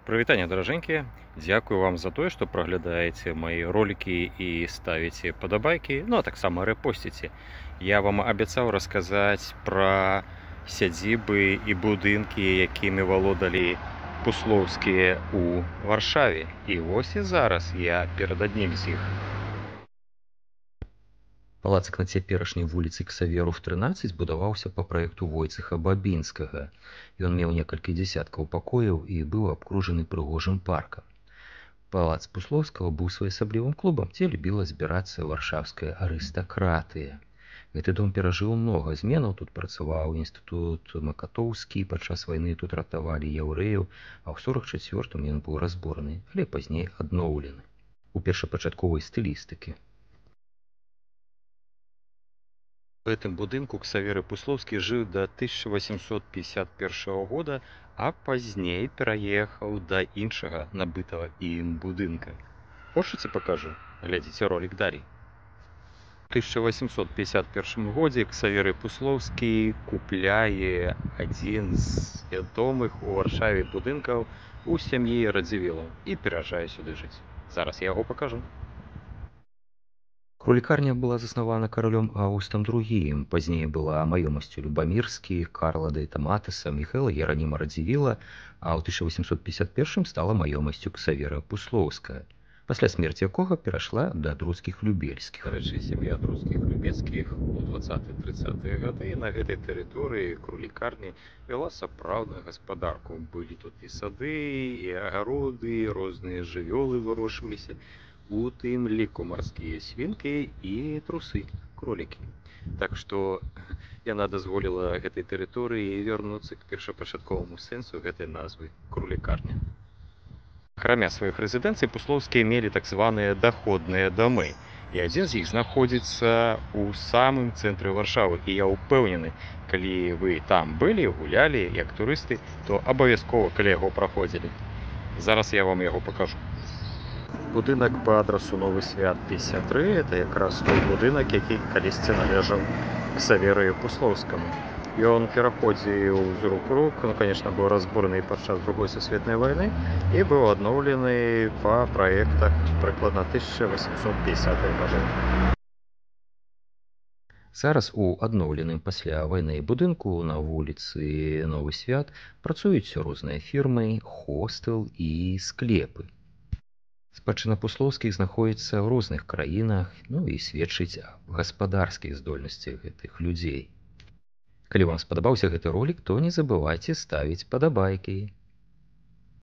Прывітанне, даражэнькія. Дзякую вам за тое, што праглядаеце мае ролікі і ставіце падабайкі, ну а таксама рэпосціце. Я вам абяцаў расказаць пра сядзібы і будынкі, якімі валодалі пуслоўскія ў Варшаве. І вось і зараз я перад аднім з іх. Палацак на цяперашняй вуліцы Ксаверов 13 будаваўся па праекту Войцэха Бабінскага. Ён меў некалькі дзесяткаў пакояў і быў абкружаны прыгожым паркам. Палац Пуслоўскага быў своеасаблівым клубам, дзе любіла збірацца варшаўская арыстакратыя. Гэты дом перажыў многа зменаў, тут працаваў інстытут Макатоўскі, падчас вайны тут ратавалі яўрэяў, а ў 44-м ён быў разбораны, але пазней адноўлены у першапачатковай стылістыкі. У гэтым будынку Ксаверы Пуслоўскі жыў да 1851 года, а пазней пераехаў да іншага набытага ім будынка. Хочаце пакажу? Глядзіце ролік далей. У 1851 годзе Ксаверы Пуслоўскі купляе адзін з вядомых у Варшаве будынкаў у сям'і Радзівілаў і пераязджае сюды жыць. Зараз я яго пакажу. Кролікарня была заснавана каралём Аўгустам II, пазней была маёмасцю Любамірскіх, Карла да Таматаса, Міхаэла Яраніма Радзівіла, а ў 1851 стала маёмасцю Ксавера Пуслоўскага, пасля смерці якога перайшла да друцкіх Любельскіх. Дарэчы, сям'я друцкіх Любецкіх у 20-30-е гады на гэтай тэрыторыі кролікарні вяла сапраўдную гаспадарку. Былі тут і сады, і агароды, розныя жывёлы вырошчваліся, у тым ліку марскія свінкі і трусы, кролікі. Так што яна дазволіла гэтай тэрыторыі вярнуцца к першапачатковаму сэнсу гэтай назвы кролікарня. Акрамя сваіх рэзідэнцый пуслоўскія мелі так званыя даходныя дамы. І адзін з іх знаходзіцца ў самым цэнтры Варшавы. І я ўпэўнены, калі вы там былі, гулялі як турысты, то абавязкова каля яго праходзілі. Зараз я вам яго пакажу. Будынак па адрасу Новы Свят 53 – это якраз той будынак, які калісьці належаў Ксаверы Пуслоўскаму. Ён пераходзіў з рук у рук, конечно, быў разбураны падчас Другой сусветнай вайны і быў адноўлены па праектах прыкладна 1850-х гадоў. Зараз у адноўленым пасля вайны будынку на вуліцы Новы Свят працуюць розныя фірмы, хостэл і склепы. Спадчына Пуслоўскіх знаходзіцца ў розных краінах, і сведчыць аб гаспадарскіх здольнасцях гэтых людзей. Калі вам спадабаўся гэты ролік, то не забывайце ставіць падабайкі.